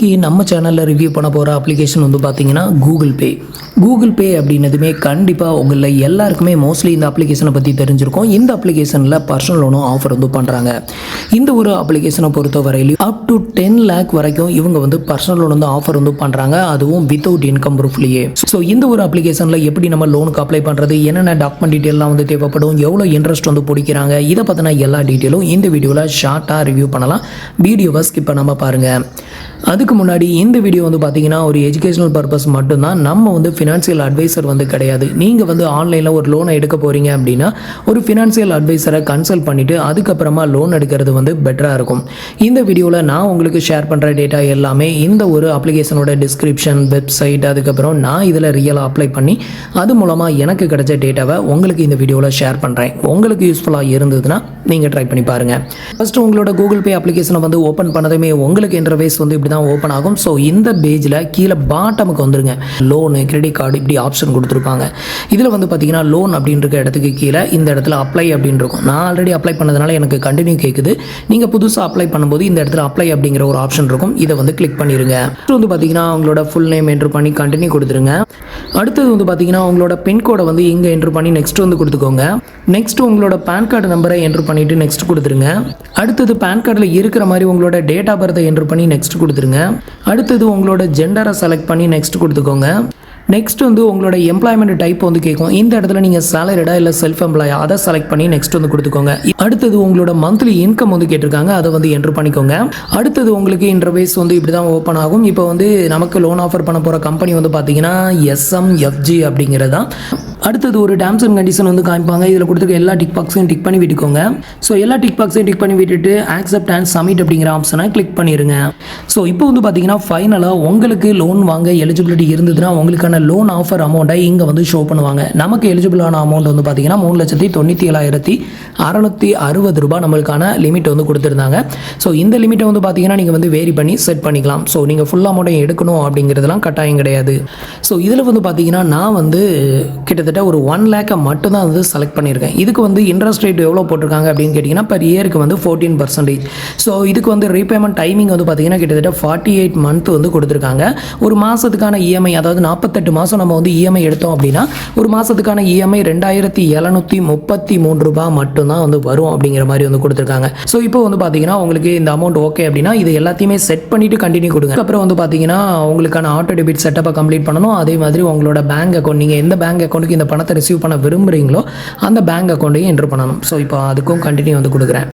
இன்றைக்கி நம்ம சேனலில் ரிவ்யூ பண்ண போகிற அப்ளிகேஷன் வந்து பார்த்திங்கன்னா கூகுள் பே அப்படின்னதுமே கண்டிப்பாக உங்களில் எல்லாருக்குமே மோஸ்ட்லி இந்த அப்ளிகேஷனை பற்றி தெரிஞ்சிருக்கும். இந்த அப்ளிகேஷனில் பர்சனல் லோனும் ஆஃபர் வந்து பண்ணுறாங்க. இந்த ஒரு அப்ளிகேஷனை பொறுத்த வரையிலும் அப் டு 10 lakh வரைக்கும் இவங்க வந்து பர்சனல் லோன் வந்து ஆஃபர் வந்து பண்ணுறாங்க, அதுவும் வித்தவுட் இன்கம் ப்ரூஃப்லேயே. ஸோ இந்த ஒரு அப்ளிகேஷனில் எப்படி நம்ம லோனுக்கு அப்ளை பண்ணுறது, என்னென்ன டாக்குமெண்ட் டீட்டெயிலாம் வந்து தேவைப்படும், எவ்வளோ இன்ட்ரெஸ்ட் வந்து பிடிக்கிறாங்க, இதை பற்றின எல்லா டீட்டெயிலும் இந்த வீடியோவில் ஷார்ட்டாக ரிவ்யூ பண்ணலாம். வீடியோவை ஸ்கிப் பண்ணாமல் பாருங்கள். அதுக்கு முன்னாடி இந்த வீடியோ வந்து பார்த்தீங்கன்னா ஒரு எஜுகேஷனல் பர்பஸ் மட்டும்தான். நம்ம வந்து ஃபினான்ஷியல் அட்வைசர் வந்து கிடையாது. நீங்கள் வந்து ஆன்லைனில் ஒரு லோனை எடுக்க போகிறீங்க அப்படின்னா ஒரு ஃபினான்ஷியல் அட்வைசரை கன்சல்ட் பண்ணிவிட்டு அதுக்கப்புறமா லோன் எடுக்கிறது வந்து பெட்டராக இருக்கும். இந்த வீடியோவில் நான் உங்களுக்கு ஷேர் பண்ணுற டேட்டா எல்லாமே இந்த ஒரு அப்ளிகேஷனோட டிஸ்கிரிப்ஷன், வெப்சைட், அதுக்கப்புறம் நான் இதில் ரியலாக அப்ளை பண்ணி அது மூலமாக எனக்கு கிடைச்ச டேட்டாவை உங்களுக்கு இந்த வீடியோவில் ஷேர் பண்ணுறேன். உங்களுக்கு யூஸ்ஃபுல்லாக இருந்ததுன்னா நீங்கள் ட்ரை பண்ணி பாருங்கள். ஃபஸ்ட்டு உங்களோட கூகுள் பே அப்ளிகேஷனை வந்து ஓப்பன் பண்ணதுமே உங்களுக்கு இன்டர்ஃபேஸ் வந்து இப்படி தான் ஓப்பன் ஆகும். ஸோ இந்த பேஜில் கீழே பாட்டமுக்கு வந்துருங்க. லோனு, கிரெடிட் கார்டு இப்படி ஆப்ஷன் கொடுத்துருப்பாங்க. இதில் வந்து பார்த்தீங்கன்னா லோன் அப்படின்ற இடத்துக்கு கீழே இந்த இடத்துல அப்ளை அப்படின்னு இருக்கும். நான் ஆல்ரெடி அப்ளை பண்ணதுனால எனக்கு கண்டினியூ கேட்குது. நீங்கள் புதுசாக அப்ளை பண்ணும்போது இந்த இடத்துல அப்ளை அப்படிங்கிற ஒரு ஆப்ஷன் இருக்கும். இதை வந்து கிளிக் பண்ணிடுங்க. அடுத்து வந்து பார்த்தீங்கன்னா உங்களோட ஃபுல் நேம் என்ட்ரு பண்ணி கண்டினியூ கொடுத்துருங்க. அடுத்தது வந்து பார்த்தீங்கன்னா உங்களோட பின்கோடை வந்து இங்கே என்ட்ரு பண்ணி நெக்ஸ்ட் வந்து கொடுத்துக்கோங்க. நெக்ஸ்ட் உங்களோட பேன் கார்டு நம்பரை என்ட்ரு பண்ணிவிட்டு நெக்ஸ்ட் கொடுத்துருங்க. அடுத்தது பேன் கார்டில் இருக்கிற மாதிரி உங்களோட டேட் ஆஃப் பர்த்தை என்ட்ரு பண்ணி நெக்ஸ்ட் கொடுத்துருங்க. அடுத்தது உங்களோட ஜெண்டரை செலக்ட் பண்ணி நெக்ஸ்ட் கொடுத்துக்கோங்க. நெக்ஸ்ட் வந்து உங்களோட எம்ப்ளாய்மெண்ட் டைப் வந்து கேட்கும். இந்த இடத்துல நீங்கள் சேலரிடா இல்லை செல்ஃப் எம்ப்ளாயா அதை செலக்ட் பண்ணி நெக்ஸ்ட் வந்து கொடுத்துக்கோங்க. அடுத்தது உங்களோட மந்த்லி இன்கம் வந்து கேட்டிருக்காங்க, அதை வந்து என்ட்ரு பண்ணிக்கோங்க. அடுத்தது உங்களுக்கு இன்டர்ஃபேஸ் வந்து இப்படி தான் ஓப்பன் ஆகும். இப்போ வந்து நமக்கு லோன் ஆஃபர் பண்ண போகிற கம்பெனி வந்து பார்த்தீங்கன்னா SMFG அப்படிங்கிறது தான். அடுத்தது ஒரு டேர்ம்ஸ் அண்ட் கண்டிஷன் வந்து காமிப்பாங்க. இதில் கொடுத்துருக்க எல்லா டிக் பாக்ஸையும் டிக் பண்ணி விட்டுக்கோங்க. ஸோ எல்லா டிக் பாக்ஸையும் டிக் பண்ணி விட்டுட்டு ஆக்செப்ட் அண்ட் சப்மிட் அப்படிங்கிற ஆப்ஷனை கிளிக் பண்ணிடுங்க. ஸோ இப்போ வந்து பார்த்தீங்கன்னா ஃபைனலாக உங்களுக்கு லோன் வாங்க எலிஜிபிலிட்டி இருந்ததுன்னா உங்களுக்கான லோன் ஆஃபர் அமௌண்ட்டை இங்கே வந்து ஷோ பண்ணுவாங்க. நமக்கு எலிஜிபிளான அமௌண்ட் வந்து பார்த்தீங்கன்னா 3,97,660 ரூபாய் நம்மளுக்கான லிமிட் வந்து கொடுத்துருந்தாங்க. ஸோ இந்த லிமிட்டை வந்து பார்த்தீங்கன்னா நீங்கள் வந்து வேரி பண்ணி செட் பண்ணிக்கலாம். ஸோ நீங்கள் ஃபுல் அமௌண்ட்டை எடுக்கணும் அப்படிங்கிறதுலாம் கட்டாயம் கிடையாது. ஸோ இதில் வந்து பார்த்தீங்கன்னா நான் வந்து கிட்டத்தட்ட ஒரு 1 lakh மட்டும்தான் வந்து செலக்ட் பண்ணியிருக்கேன். இதுக்கு வந்து இன்ட்ரெஸ்ட் ரேட் எவ்வளோ போட்டிருக்காங்க அப்படின்னு கேட்டிங்கன்னா பர் இயருக்கு வந்து 14%. ஸோ இதுக்கு வந்து ரீபேமெண்ட் டைமிங் வந்து பார்த்தீங்கன்னா கிட்டத்தட்ட 48 month வந்து கொடுத்துருக்காங்க. ஒரு மாதத்துக்கான இஎம்ஐ, அதாவது 48 மாதம் நம்ம வந்து இஎம்ஐ எடுத்தோம் அப்படின்னா ஒரு மாதத்துக்கான இஎம்ஐ 2,733 ரூபாய் மட்டும்தான் வந்து வரும் அப்படிங்கிற மாதிரி வந்து கொடுத்துருக்காங்க. ஸோ இப்போ வந்து பார்த்தீங்கன்னா உங்களுக்கு இந்த அமௌண்ட் ஓகே அப்படின்னா இது எல்லாத்தையுமே செட் பண்ணிவிட்டு கண்டினியூ கொடுங்க. அப்புறம் வந்து பார்த்தீங்கன்னா உங்களுக்கான ஆட்டோ டெபிட் செட்டப்பை கம்ப்ளீட் பண்ணணும். அதே மாதிரி உங்களோட பேங்க் அக்கௌண்ட், நீங்கள் எந்த பேங்க் அக்கௌண்ட்டுக்கு இந்த பணத்தை ரிசீவ் பண்ண விரும்புகிறீங்களோ அந்த பேங்க் அக்கௌண்ட்டையும் என்ட்ரு பண்ணணும். ஸோ இப்போ அதுக்கும் கண்டினியூ வந்து கொடுக்குறேன்.